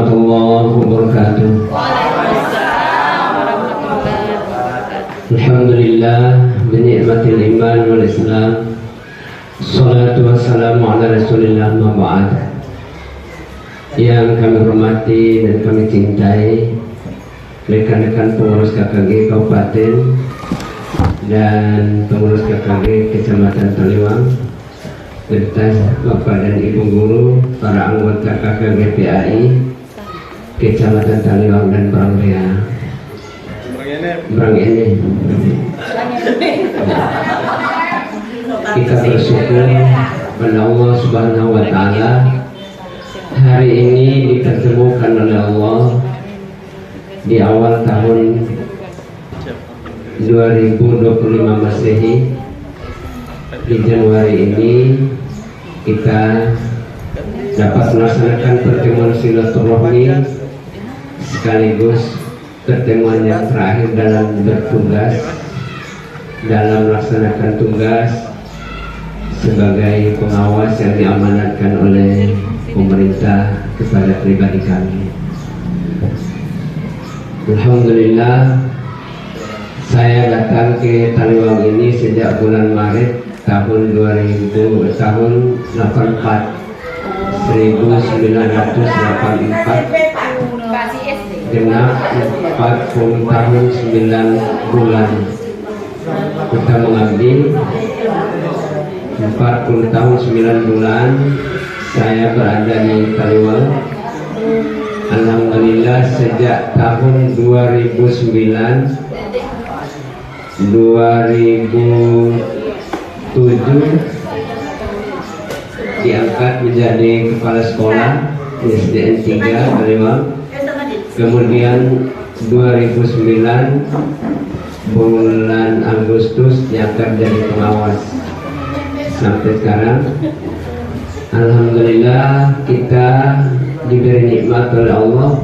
warahmatullahi wabarakatuh. Alhamdulillah binikmatil iman wal islam. Salatu wassalamu ala rasulillah ma ba'd. Yang kami hormati dan kami cintai rekan-rekan pengurus KKG Kabupaten dan pengurus KKG Kecamatan Taliwang, serta Bapak dan Ibu Guru, para anggota KKG PAI Kecamatan Taliwang dan Brangrea. Brang ini kita bersyukur pada Allah Subhanahu wa Ta'ala, hari ini dipertemukan oleh Allah di awal tahun 2025 Masehi. Di Januari ini kita dapat melaksanakan pertemuan silaturahmi sekaligus pertemuan yang terakhir dalam bertugas dalam melaksanakan tugas sebagai pengawas yang diamanatkan oleh pemerintah kepada pribadi kami. Alhamdulillah, saya datang ke Taliwang ini sejak bulan Maret tahun 1984, genap 40 tahun 9 bulan kita mengabdi. 40 tahun 9 bulan saya berada di Taliwang. Alhamdulillah, sejak tahun 2007 diangkat menjadi kepala sekolah SDN 3 Taliwang. Kemudian 2009 bulan Agustus diangkat jadi pengawas sampai sekarang. Alhamdulillah, kita diberi nikmat oleh Allah.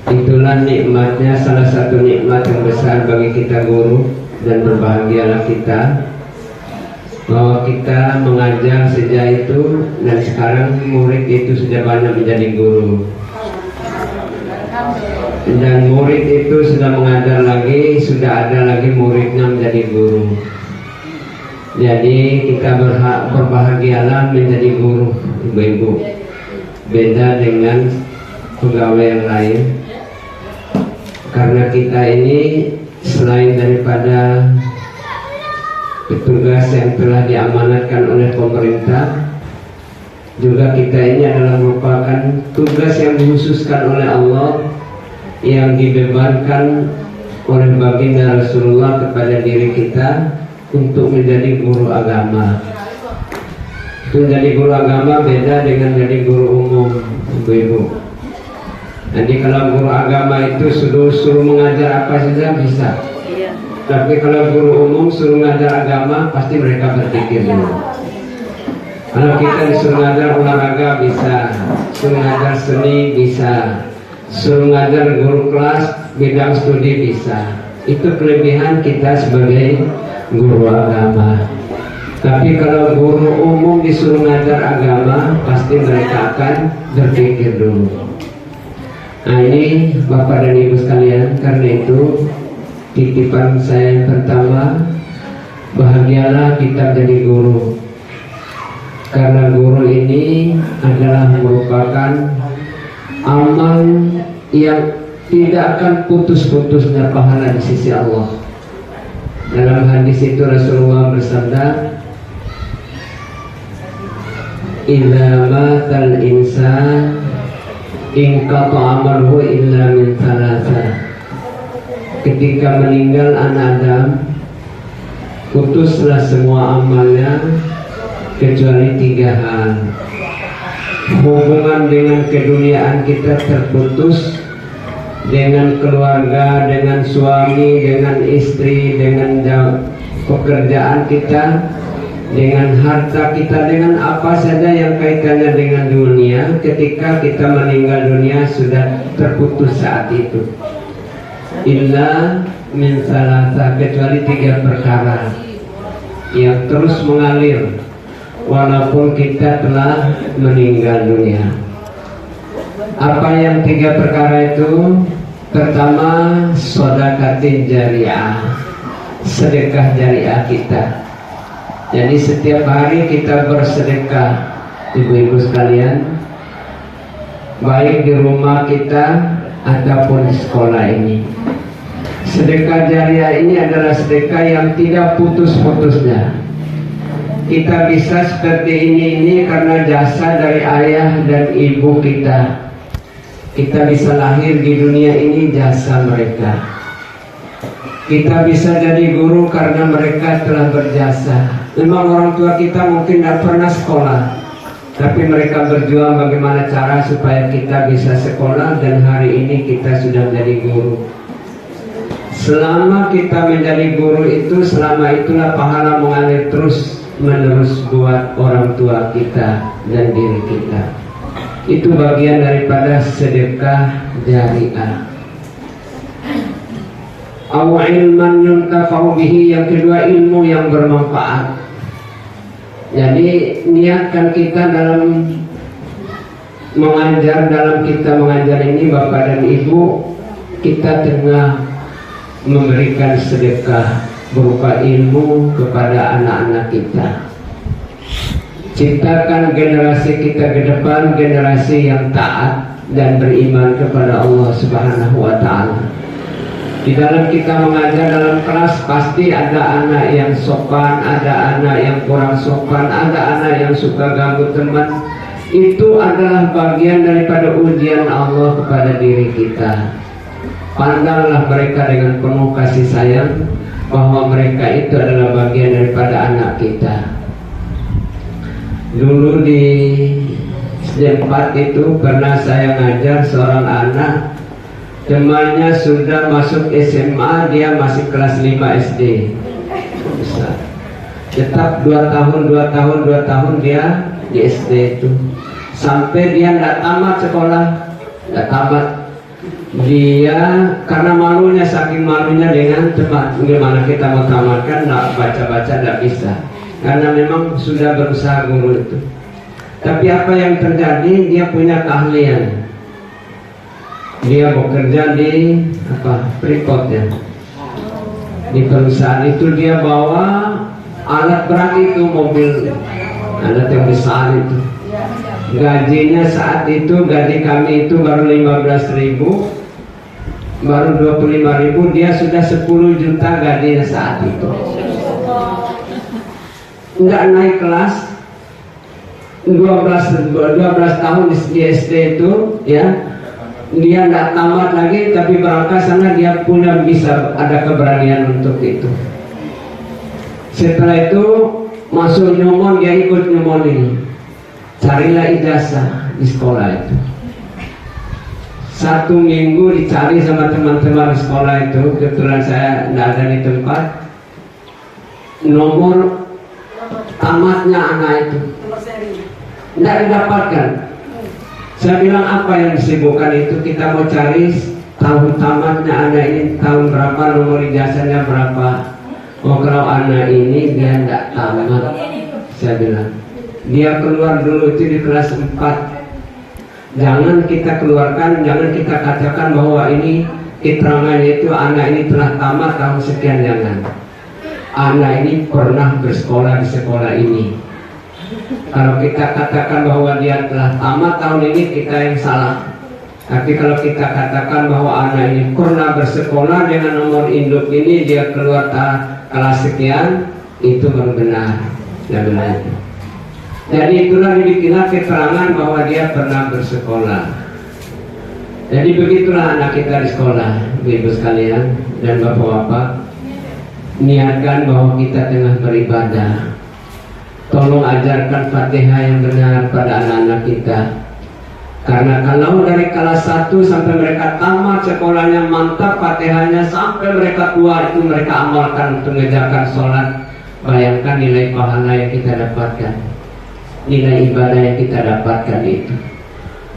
Itulah nikmatnya, salah satu nikmat yang besar bagi kita guru, dan berbahagialah kita bahwa kita mengajar sejak itu, dan sekarang murid itu sudah banyak menjadi guru, dan murid itu sudah mengajar lagi, sudah ada lagi muridnya menjadi guru. Jadi kita berbahagialah menjadi guru, ibu-ibu. Beda dengan pegawai yang lain, karena kita ini selain daripada petugas yang telah diamanatkan oleh pemerintah, juga kita ini adalah merupakan tugas yang dikhususkan oleh Allah, yang dibebankan oleh baginda Rasulullah kepada diri kita untuk menjadi guru agama. Menjadi guru agama beda dengan menjadi guru umum, ibu-ibu. Jadi kalau guru agama itu suruh mengajar apa saja bisa. Tapi kalau guru umum suruh mengajar agama, pasti mereka berpikir dulu. Kalau kita disuruh mengajar olahraga bisa, suruh mengajar seni bisa, suruh mengajar guru kelas bidang studi bisa. Itu kelebihan kita sebagai guru agama. Tapi kalau guru umum disuruh mengajar agama, pasti mereka akan berpikir dulu. Nah, ini Bapak dan Ibu sekalian, karena itu titipan saya yang pertama, bahagialah kita menjadi guru, karena guru ini adalah merupakan amal yang tidak akan putus-putusnya pahala di sisi Allah. Dalam hadis itu Rasulullah bersabda, "Idza matal insan inqata amaluhu illa min thalatha." Ketika meninggal anak Adam, putuslah semua amalnya kecuali 3 hal. Hubungan dengan keduniaan kita terputus, dengan keluarga, dengan suami, dengan istri, dengan pekerjaan kita, dengan harta kita, dengan apa saja yang kaitannya dengan dunia. Ketika kita meninggal dunia sudah terputus saat itu. Illa min salasa, kecuali 3 perkara yang terus mengalir walaupun kita telah meninggal dunia. Apa yang 3 perkara itu? Pertama, sedekah jariah, sedekah jariah kita. Jadi setiap hari kita bersedekah, ibu-ibu sekalian, baik di rumah kita ataupun di sekolah ini. Sedekah jariah ini adalah sedekah yang tidak putus-putusnya. Kita bisa seperti ini karena jasa dari ayah dan ibu kita. Kita bisa lahir di dunia ini jasa mereka. Kita bisa jadi guru karena mereka telah berjasa. Memang orang tua kita mungkin tidak pernah sekolah, tapi mereka berjuang bagaimana cara supaya kita bisa sekolah, dan hari ini kita sudah menjadi guru. Selama kita menjadi guru itu, selama itulah pahala mengalir terus menerus buat orang tua kita dan diri kita. Itu bagian daripada sedekah jariah. Aw ilman yuntafa'u bihi, yang kedua ilmu yang bermanfaat. Jadi niatkan kita dalam mengajar, dalam kita mengajar ini Bapak dan Ibu, kita tengah memberikan sedekah berupa ilmu kepada anak-anak kita. Ciptakan generasi kita ke depan, generasi yang taat dan beriman kepada Allah Subhanahu wa Ta'ala. Di dalam kita mengajar dalam kelas pasti ada anak yang sopan, ada anak yang kurang sopan, ada anak yang suka ganggu teman. Itu adalah bagian daripada ujian Allah kepada diri kita. Pandanglah mereka dengan penuh kasih sayang, bahwa mereka itu adalah bagian daripada anak kita. Dulu di SD 4 itu pernah saya ngajar seorang anak, temannya sudah masuk SMA, dia masih kelas 5 SD. Tetap 2 tahun dia di SD itu, sampai dia tidak tamat sekolah, tidak tamat. Dia karena malunya, saking malunya dengan teman, gimana kita mau tamatkan, tidak baca-baca tidak bisa, karena memang sudah berusaha guru itu. Tapi apa yang terjadi, dia punya keahlian. Dia bekerja di Freeport ya, di perusahaan itu. Dia bawa alat berat itu, mobil, alat yang besar itu. Gajinya saat itu, gaji kami itu baru 15.000, baru 25.000, dia sudah 10 juta gajinya saat itu. Nggak naik kelas, 12 tahun di SD itu ya. Dia nggak tamat lagi, tapi berangkat sana dia punya, bisa ada keberanian untuk itu. Setelah itu masuk nyomon, dia ikut nyomon ini. Carilah ijazah di sekolah itu. 1 minggu dicari sama teman-teman sekolah itu. Kebetulan saya tidak ada di tempat. Nomor tamatnya anak itu tidak didapatkan. Saya bilang, apa yang disibukkan itu? Kita mau cari tahun tamatnya anak ini, tahun berapa, nomor ijazahnya berapa. Oh, kalau anak ini dia tidak tamat, saya bilang, dia keluar dulu itu di kelas 4. Jangan kita keluarkan, jangan kita katakan bahwa ini keterangannya itu anak ini telah tamat tahun sekian, jangan. Anak ini pernah bersekolah di sekolah ini. Kalau kita katakan bahwa dia telah tamat tahun ini, kita yang salah. Tapi kalau kita katakan bahwa anak ini pernah bersekolah dengan nomor induk ini, dia keluar kelas sekian, itu baru benar. Jadi itulah dibikinlah keterangan bahwa dia pernah bersekolah. Jadi begitulah anak kita di sekolah, ibu sekalian dan bapak-bapak. Niatkan bahwa kita tengah beribadah. Tolong ajarkan Fatihah yang benar pada anak-anak kita. Karena kalau dari kelas 1 sampai mereka tamat sekolahnya, mantap Fatihahnya, sampai mereka keluar itu mereka amalkan untuk mengerjakan sholat. Bayangkan nilai pahala yang kita dapatkan, nilai ibadah yang kita dapatkan itu.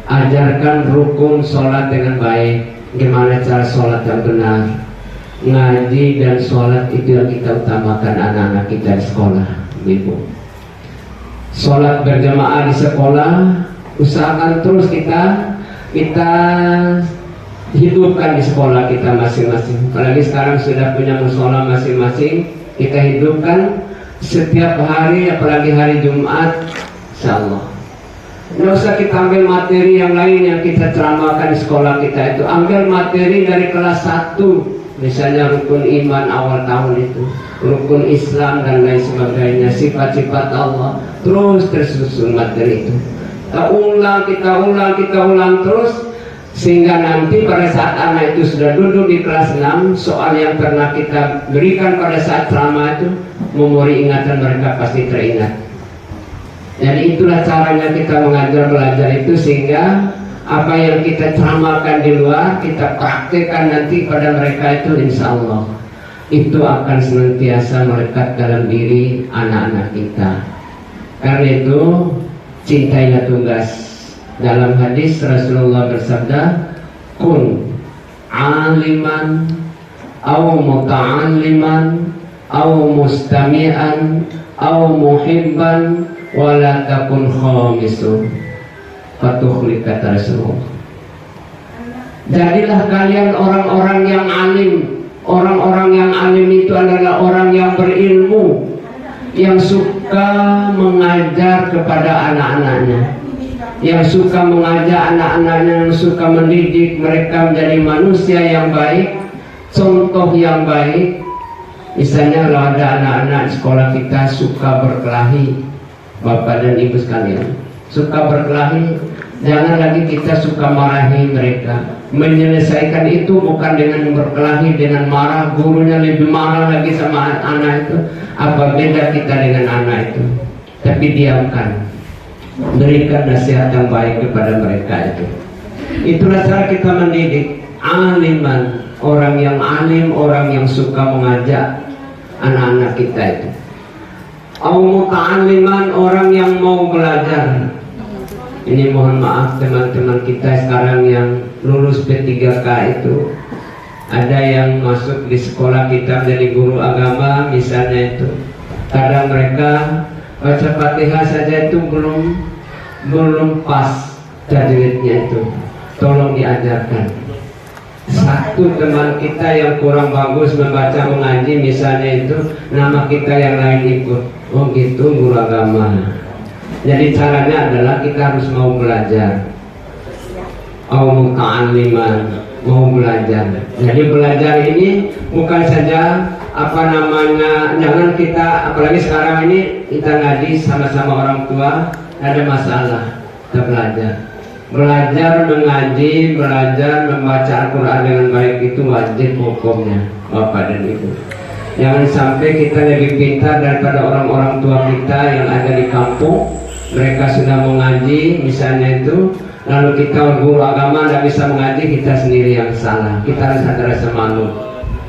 Ajarkan rukun sholat dengan baik, gimana cara sholat yang benar. Ngaji dan sholat itu yang kita utamakan anak-anak kita di sekolah, ibu. Sholat berjamaah di sekolah, usahakan terus kita kita hidupkan di sekolah kita masing-masing. Apalagi sekarang sudah punya musola masing-masing, kita hidupkan setiap hari, apalagi hari Jumat, insyaallah. Nggak usah kita ambil materi yang lain yang kita ceramahkan di sekolah kita itu. Ambil materi dari kelas 1, misalnya rukun iman awal tahun itu, rukun Islam dan lain sebagainya, sifat-sifat Allah, terus tersusun materi itu. Kita ulang terus, sehingga nanti pada saat anak itu sudah duduk di kelas 6, soal yang pernah kita berikan pada saat ceramah itu, memori ingatan mereka pasti teringat. Jadi itulah caranya kita mengajar belajar itu, sehingga apa yang kita ceramahkan di luar kita praktekkan nanti pada mereka itu, insya Allah itu akan senantiasa melekat dalam diri anak-anak kita. Karena itu cintailah tugas. Dalam hadis Rasulullah bersabda, kun aliman aw muta'alliman aw mustami'an aw muhibban wala takun khamisu fatukhli, kata Rasulullah. Jadilah kalian orang-orang yang alim. Orang-orang yang alim itu adalah orang yang berilmu, yang suka mengajar kepada anak-anaknya, yang suka mengajak anak-anaknya, yang suka mendidik mereka menjadi manusia yang baik, contoh yang baik. Misalnya kalau ada anak-anak di sekolah kita suka berkelahi, Bapak dan Ibu sekalian, suka berkelahi, jangan lagi kita suka marahi mereka. Menyelesaikan itu bukan dengan berkelahi, dengan marah. Gurunya lebih marah lagi sama anak itu. Apa beda kita dengan anak itu? Tapi diamkan, berikan nasihat yang baik kepada mereka itu. Itulah cara kita mendidik. Aliman, orang yang alim, orang yang suka mengajak anak-anak kita itu. Muta'alliman, orang yang mau belajar. Ini mohon maaf teman-teman kita sekarang yang lulus P3K itu, ada yang masuk di sekolah kita menjadi guru agama misalnya itu. Kadang mereka baca Fatihah saja itu belum pas tajwidnya itu. Tolong diajarkan. Satu teman kita yang kurang bagus membaca mengaji misalnya itu, nama kita yang lain ikut. Oh gitu, guru agama. Jadi caranya adalah kita harus mau belajar. Muta'alliman, mau belajar. Jadi belajar ini bukan saja apa namanya, jangan kita, apalagi sekarang ini kita ngaji sama-sama orang tua, ada masalah, kita belajar. Belajar mengaji, belajar membaca Al-Quran dengan baik itu wajib hukumnya, Bapak dan Ibu. Jangan sampai kita lebih pintar daripada orang-orang tua kita yang ada di kampung. Mereka sudah mengaji misalnya itu, lalu kita guru agama tidak bisa mengaji, kita sendiri yang salah. Kita harus ada rasa malu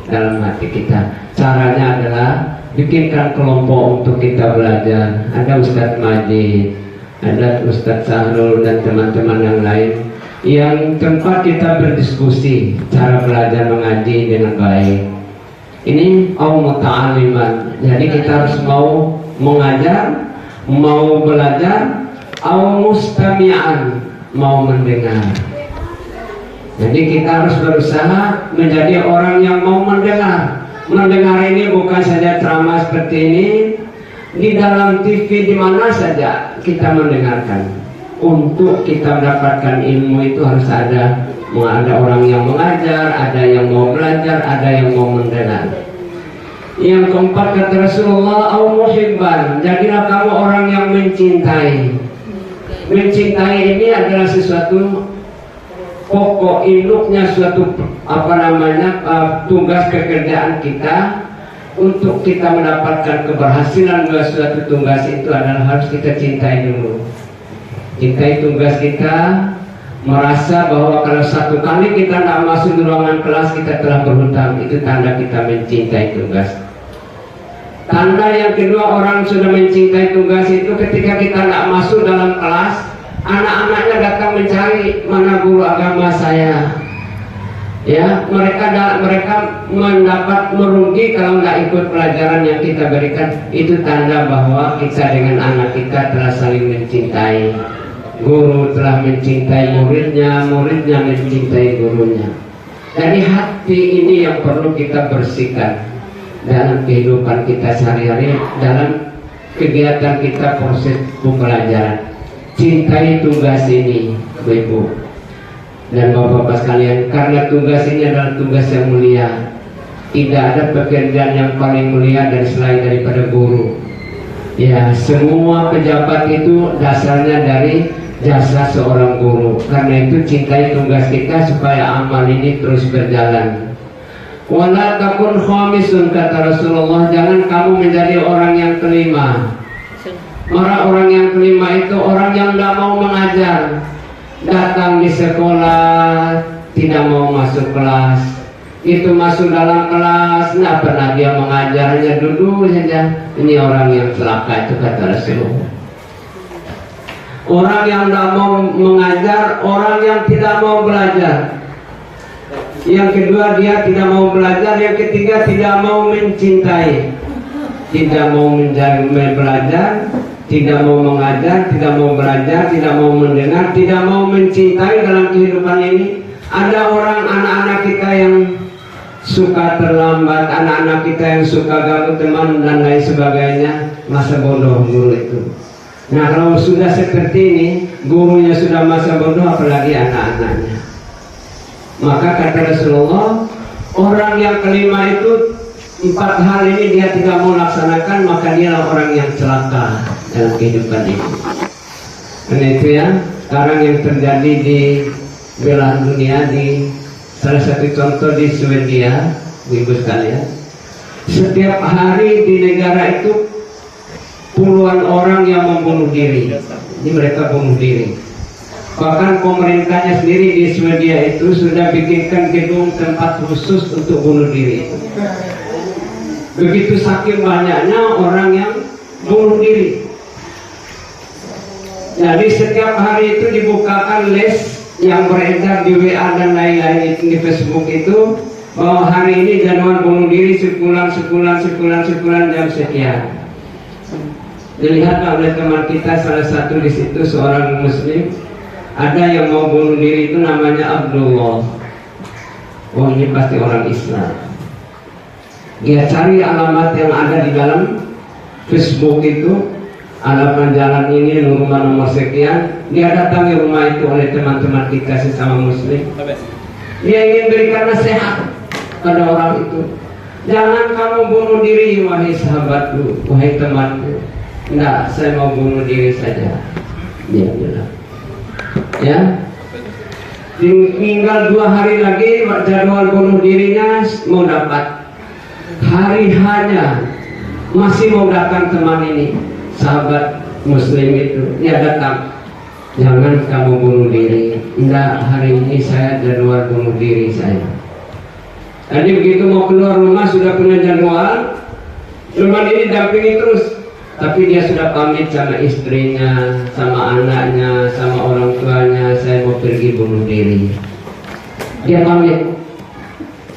dalam hati kita. Caranya adalah bikinkan kelompok untuk kita belajar. Ada Ustadz Majid, ada Ustadz Sahrul dan teman-teman yang lain, yang tempat kita berdiskusi cara belajar mengaji dengan baik. Ini muta'alliman. Jadi kita harus mau mengajar, mau belajar, mustami'an, mau mendengar. Jadi kita harus berusaha menjadi orang yang mau mendengar. Mendengar ini bukan saja ceramah seperti ini, di dalam TV di mana saja kita mendengarkan. Untuk kita mendapatkan ilmu itu harus ada orang yang mengajar, ada yang mau belajar, ada yang mau mendengar. Yang keempat kata Rasulullah, muhibban, jadilah kamu orang yang mencintai. Mencintai ini adalah sesuatu pokok induknya, suatu tugas pekerjaan kita. Untuk kita mendapatkan keberhasilan dalam suatu tugas itu adalah harus kita cintai dulu. Cintai tugas kita, merasa bahwa kalau satu kali kita tidak masuk di ruangan kelas kita telah berhutang, itu tanda kita mencintai tugas. Tanda yang kedua orang sudah mencintai tugas itu ketika kita tidak masuk dalam kelas, anak-anaknya datang mencari mana guru agama saya. Ya, mereka mendapat merugi kalau nggak ikut pelajaran yang kita berikan. Itu tanda bahwa kita dengan anak kita telah saling mencintai. Guru telah mencintai muridnya, muridnya mencintai gurunya. Jadi hati ini yang perlu kita bersihkan dalam kehidupan kita sehari-hari, dalam kegiatan kita proses pembelajaran. Cintai tugas ini, Ibu dan Bapak-Bapak sekalian, karena tugas ini adalah tugas yang mulia. Tidak ada pekerjaan yang paling mulia dan selain daripada guru. Ya, semua pejabat itu dasarnya dari jasa seorang guru. Karena itu cintai tugas kita supaya amal ini terus berjalan. Wala takun khamisun, kata Rasulullah, jangan kamu menjadi orang yang kelima. Orang yang kelima itu orang yang tidak mau mengajar, datang di sekolah tidak mau masuk kelas, itu masuk dalam kelas tidak pernah dia mengajar, hanya duduk saja. Ini orang yang celaka, itu kata Rasulullah. Orang yang tidak mau mengajar, orang yang tidak mau belajar. Yang kedua, dia tidak mau belajar. Yang ketiga, tidak mau mencintai, tidak mau belajar, tidak mau mengajar, tidak mau belajar, tidak mau mendengar, tidak mau mencintai dalam kehidupan ini. Ada orang, anak-anak kita yang suka terlambat, anak-anak kita yang suka ganggu teman dan lain sebagainya, masa bodoh guru itu. Nah, kalau sudah seperti ini, gurunya sudah masa bodoh, apalagi anak-anaknya. Maka kata Rasulullah, orang yang kelima itu 4 hal ini dia tidak mau laksanakan, maka dia orang yang celaka dalam kehidupan ini. Karena itu ya, sekarang yang terjadi di belahan dunia, di salah satu contoh di Swedia, ibu sekalian, setiap hari di negara itu puluhan orang yang membunuh diri. Ini mereka bunuh diri. Bahkan pemerintahnya sendiri di Swedia itu sudah bikinkan gedung tempat khusus untuk bunuh diri. Begitu saking banyaknya orang yang bunuh diri. Jadi setiap hari itu dibukakan list yang beredar di WA dan lain-lain di Facebook itu, bahwa hari ini jadwal bunuh diri sebulan jam sekian. Dilihat oleh teman kita, salah satu di situ seorang Muslim, ada yang mau bunuh diri itu namanya Abdullah. Oh, ini pasti orang Islam. Dia cari alamat yang ada di dalam Facebook itu, alamat jalan ini, rumah nomor sekian. Dia datangi rumah itu oleh teman-teman kita sesama Muslim. Dia ingin berikan nasihat pada orang itu. Jangan kamu bunuh diri, wahai sahabatku, wahai temanku. Enggak, saya mau bunuh diri saja. Dia bilang, ya, tinggal 2 hari lagi jadwal bunuh dirinya mau dapat. Hari hanya masih mau datang teman ini, sahabat Muslim itu, dia datang. Jangan kamu bunuh diri. Enggak, hari ini saya jadwal bunuh diri saya. Tadi begitu mau keluar rumah sudah punya jadwal, teman ini dampingi terus. Tapi dia sudah pamit sama istrinya, sama anaknya, sama orang tuanya, saya mau pergi bunuh diri. Dia pamit,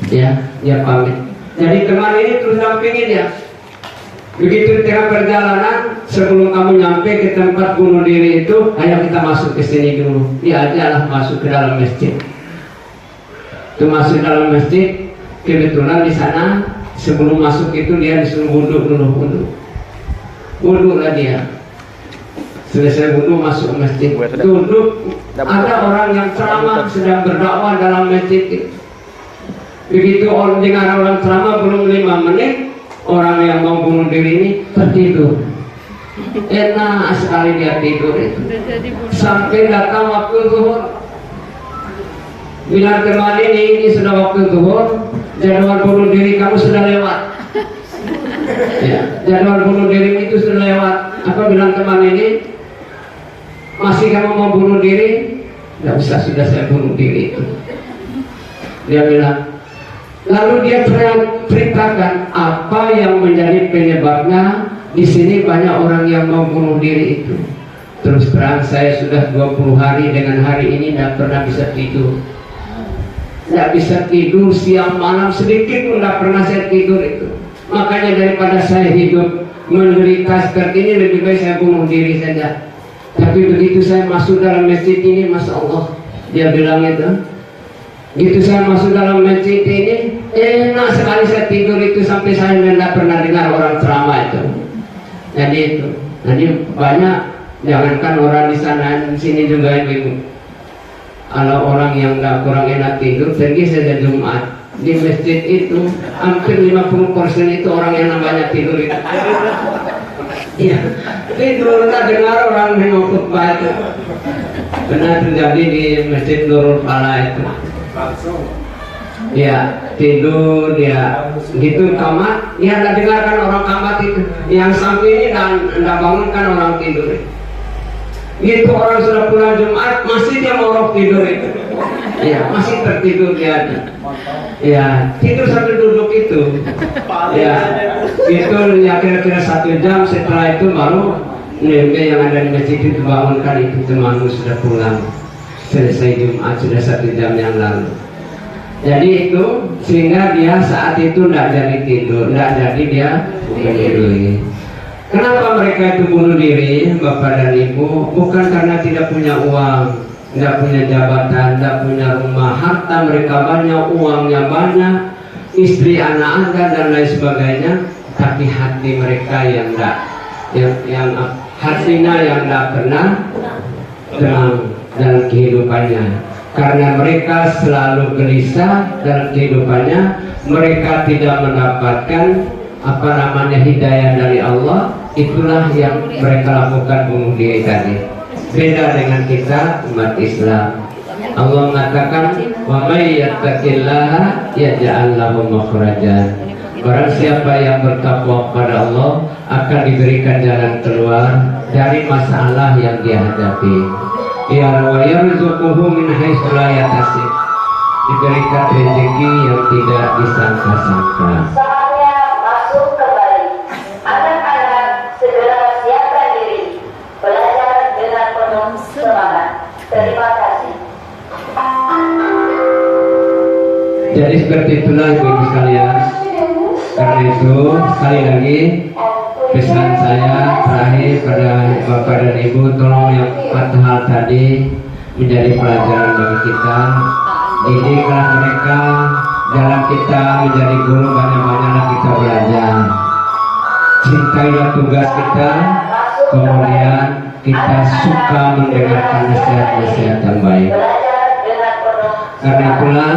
dia pamit. Jadi teman ini terus dampingi dia. Begitu tengah perjalanan, sebelum kamu nyampe ke tempat bunuh diri itu, ayo kita masuk ke sini dulu. Dia ajalah masuk ke dalam masjid. Itu masuk dalam masjid, kebetulan di sana sebelum masuk itu dia disuruh wudhu dulu. Wudhulah dia. Selesai wudhu masuk masjid, duduk. Ada orang yang ceramah sedang berdakwah dalam masjid itu. Begitu orang dengar orang ceramah belum 5 menit, orang yang mau bunuh diri ini tertidur. Enak sekali dia tidur itu. Sampai datang waktu zuhur. Bilang teman ini sudah waktu zuhur, jadwal bunuh diri kamu sudah lewat. Ya, jadwal bunuh diri itu sudah lewat. Apa bilang teman ini? Masih kamu mau bunuh diri? Tidak usah, sudah saya bunuh diri itu. Dia bilang. Lalu dia ceritakan apa yang menjadi penyebabnya. Di sini banyak orang yang mau bunuh diri itu. Terus terang saya sudah 20 hari dengan hari ini tidak pernah bisa tidur. Tidak bisa tidur siang malam, sedikit pun tidak pernah saya tidur itu. Makanya daripada saya hidup menderita seperti ini, lebih baik saya bunuh diri saja. Tapi begitu saya masuk dalam masjid ini, Masya Allah, dia bilang itu, begitu saya masuk dalam masjid ini, enak sekali saya tidur itu sampai saya tidak pernah dengar orang ceramah itu. Jadi banyak, jangankan orang di sana, di sini juga ibu. Kalau orang yang nggak kurang enak tidur, pergi saja Jumat. Di masjid itu hampir 50% itu orang yang banyak tidur itu. Iya, tidur nggak dengar orang yang khutbah itu. Benar terjadi di Masjid Nurul Falah itu. Ya, tidur dia gitu kamat, dia nggak dengarkan orang kamat itu. Yang samping ini nggak bangunkan orang tidur. Gitu orang sudah pulang Jumat masih dia mau tidur itu. Ya, masih tertidur dia. Ya, tidur sambil duduk itu. Ya, itu ya kira-kira 1 jam setelah itu baru nembe yang ada di masjid itu bangunkan itu temanmu sudah pulang. Selesai Jumat sudah 1 jam yang lalu. Jadi itu sehingga dia saat itu tidak jadi tidur, tidak jadi dia bunuh diri. Kenapa mereka itu bunuh diri, Bapak dan Ibu? Bukan karena tidak punya uang, tidak punya jabatan, tidak punya rumah, harta mereka banyak, uangnya banyak, istri, anak, dan lain sebagainya. Tapi hati mereka yang tidak, yang hatinya yang tidak pernah tenang dalam kehidupannya. Karena mereka selalu gelisah dalam kehidupannya, mereka tidak mendapatkan hidayah dari Allah. Itulah yang mereka lakukan bunuh diri tadi. Beda dengan kita umat Islam. Allah mengatakan, wa may yattaqillaha yaj'al lahu makhrajan. Barang siapa yang bertakwa kepada Allah akan diberikan jalan keluar dari masalah yang dia hadapi. Ya wa yarzuquhu min haitsu la yahtasib. Diberikan rezeki yang tidak disangka-sangka. Saatnya masuk kembali. Anak-anak segera siapkan diri. Belajar dengan penuh semangat. Terima kasih. Jadi seperti itulah ibu-ibu sekalian. Karena itu sekali lagi pesan saya terakhir pada Bapak dan Ibu, tolong yang 4 hal tadi menjadi pelajaran bagi kita. Didiklah mereka dalam kita menjadi guru, banyak-banyaklah kita belajar. Cintailah tugas kita, kemudian kita suka mendengarkan nasihat-nasihat yang baik. Karena itulah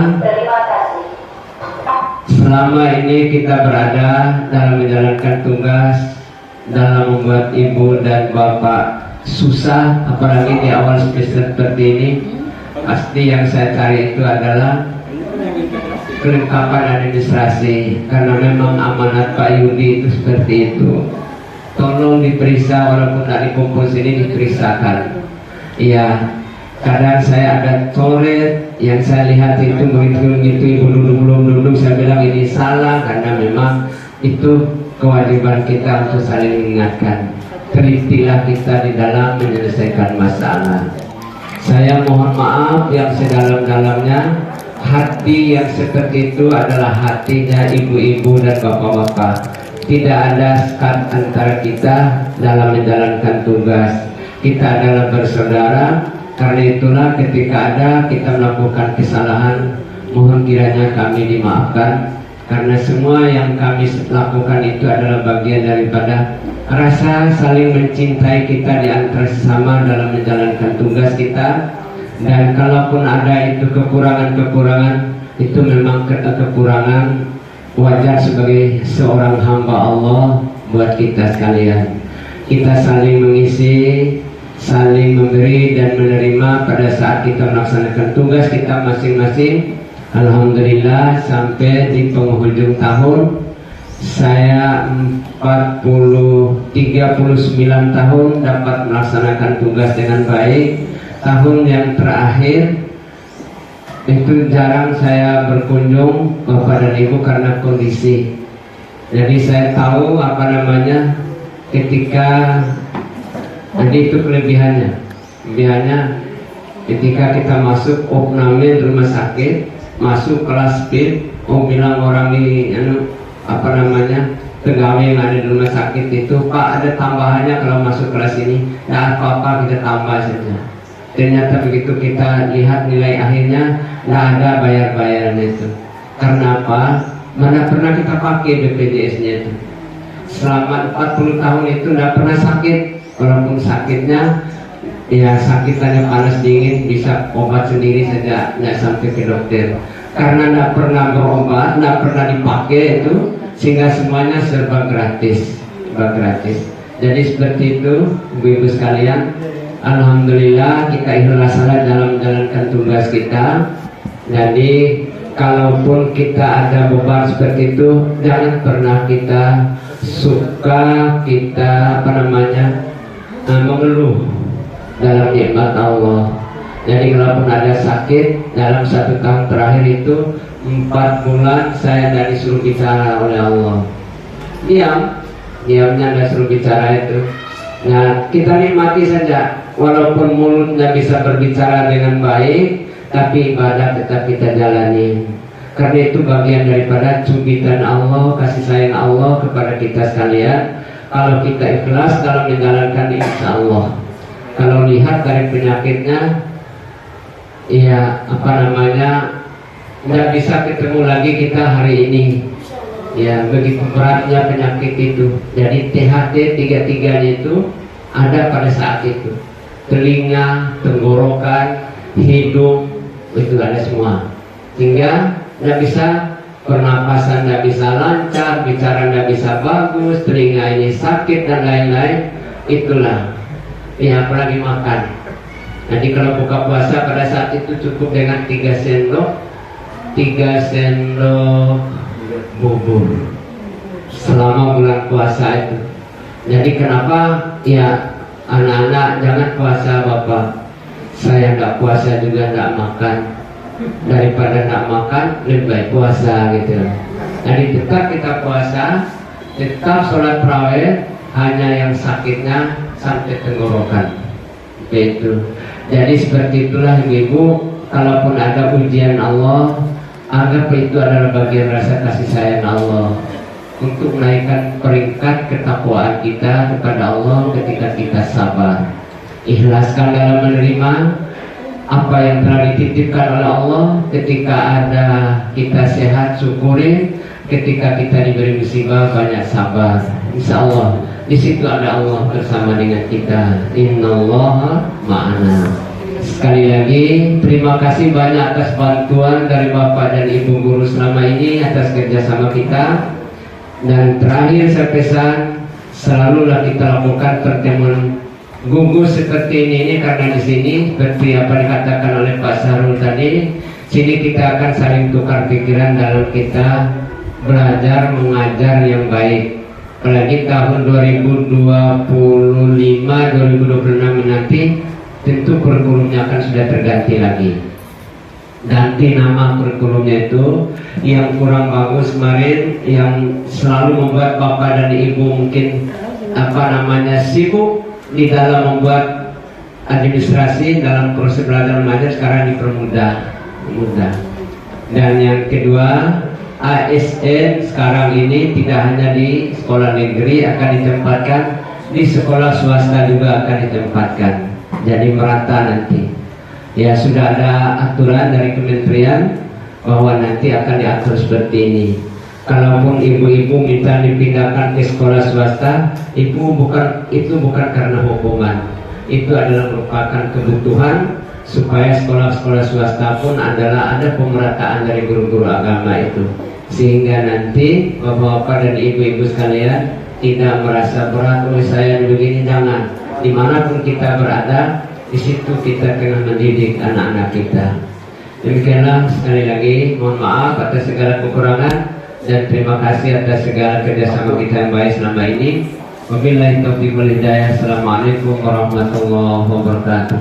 selama ini kita berada dalam menjalankan tugas, dalam membuat ibu dan bapak susah, apalagi di awal semester seperti ini. Pasti yang saya cari itu adalah kelengkapan administrasi, karena memang amanat Pak Yudi itu seperti itu. Tolong diperiksa, walaupun dari kumpul sini diperiksakan. Iya, kadang saya ada coret yang saya lihat itu begitu ibu belum duduk, saya bilang ini salah, karena memang itu kewajiban kita untuk saling mengingatkan. Telitilah kita di dalam menyelesaikan masalah. Saya mohon maaf yang sedalam-dalamnya. Hati yang seperti itu adalah hatinya ibu-ibu dan bapak-bapak. Tidak ada sekat antara kita dalam menjalankan tugas. Kita adalah bersaudara. Karena itulah ketika ada kita melakukan kesalahan, mohon kiranya kami dimaafkan. Karena semua yang kami lakukan itu adalah bagian daripada rasa saling mencintai kita di antara sesama dalam menjalankan tugas kita. Dan kalaupun ada itu kekurangan-kekurangan, itu memang kekurangan wajar sebagai seorang hamba Allah buat kita sekalian. Kita saling mengisi, saling memberi dan menerima pada saat kita melaksanakan tugas kita masing-masing. Alhamdulillah sampai di penghujung tahun saya 39 tahun dapat melaksanakan tugas dengan baik. Tahun yang terakhir itu jarang saya berkunjung Bapak dan Ibu karena kondisi. Jadi saya tahu ketika jadi itu kelebihannya ketika kita masuk opname rumah sakit, masuk kelas speed, bilang orang di pegawai yang ada di rumah sakit itu, Pak ada tambahannya kalau masuk kelas ini, nah apa-apa kita tambah saja. Ternyata begitu kita lihat nilai akhirnya, nggak ada bayar-bayarnya itu. Karena apa? Mana pernah kita pakai BPJS-nya itu. Selama 40 tahun itu nggak pernah sakit. Walaupun sakitnya, ya sakitannya panas dingin, bisa obat sendiri saja, nggak sampai ke dokter. Karena nggak pernah berobat, nggak pernah dipakai itu, sehingga semuanya serba gratis. Jadi seperti itu, ibu-ibu sekalian, alhamdulillah kita ikhlas dalam menjalankan tugas kita. Jadi kalaupun kita ada beban seperti itu, jangan pernah kita suka mengeluh dalam nikmat Allah. Jadi kalaupun ada sakit, dalam 1 tahun terakhir itu 4 bulan saya tidak disuruh bicara oleh Allah. Diamnya nggak suruh bicara itu. Nah, kita nikmati saja. Walaupun mulut nggak bisa berbicara dengan baik, tapi ibadah tetap kita jalani. Karena itu bagian daripada cubitan Allah, kasih sayang Allah kepada kita sekalian. Kalau kita ikhlas dalam menjalankan, insya Allah. Kalau lihat dari penyakitnya, ya nggak bisa ketemu lagi kita hari ini. Ya begitu beratnya penyakit itu. Jadi THT 3-3-nya itu ada pada saat itu. Telinga, tenggorokan, hidung, itu ada semua. Hingga nggak bisa pernapasan, nggak bisa lancar, bicara nggak bisa bagus, telinga ini sakit dan lain-lain. Itulah. Ya apalagi makan. Jadi kalau buka puasa pada saat itu cukup dengan 3 sendok bubur selama bulan puasa itu. Jadi kenapa ya anak-anak jangan puasa Bapak, saya nggak puasa juga nggak makan, daripada nggak makan lebih baik puasa gitu. Jadi tetap kita puasa, tetap sholat tarawih, hanya yang sakitnya sampai tenggorokan itu. Jadi seperti itulah ibu, kalaupun ada ujian Allah, anggap itu adalah bagian rasa kasih sayang Allah untuk menaikkan peringkat ketakwaan kita kepada Allah ketika kita sabar. Ikhlaskan dalam menerima apa yang telah dititipkan oleh Allah. Ketika ada kita sehat, syukuri. Ketika kita diberi musibah, banyak sabar. Insya Allah di situ ada Allah bersama dengan kita. Innallaha ma'ana. Sekali lagi terima kasih banyak atas bantuan dari Bapak dan Ibu guru selama ini, atas kerjasama kita. Dan terakhir saya pesan, selalulah kita lakukan pertemuan gugus seperti ini karena di sini seperti apa dikatakan oleh Pak Sarul tadi, sini kita akan saling tukar pikiran dalam kita belajar mengajar yang baik. Apalagi tahun 2025-2026 nanti tentu kurikulumnya akan sudah terganti lagi. Ganti nama kurikulumnya itu yang kurang bagus kemarin, yang selalu membuat Bapak dan Ibu mungkin sibuk di dalam membuat administrasi dalam proses belajar mengajar, sekarang dipermudah. Dan yang kedua, ASN sekarang ini tidak hanya di sekolah negeri, akan ditempatkan di sekolah swasta juga akan ditempatkan. Jadi merata nanti. Ya sudah ada aturan dari kementerian bahwa nanti akan diatur seperti ini. Kalaupun ibu-ibu minta dipindahkan ke sekolah swasta, itu bukan karena hukuman. Itu adalah merupakan kebutuhan supaya sekolah-sekolah swasta pun ada pemerataan dari guru-guru agama itu. Sehingga nanti bapak-bapak dan ibu-ibu sekalian tidak merasa berat oleh saya begini, jangan. Dimanapun kita berada, di situ kita tengah mendidik anak-anak kita. Demikianlah, sekali lagi mohon maaf atas segala kekurangan dan terima kasih atas segala kerjasama kita yang baik selama ini. Wabillahi taufiq wal hidayah. Assalamualaikum warahmatullahi wabarakatuh.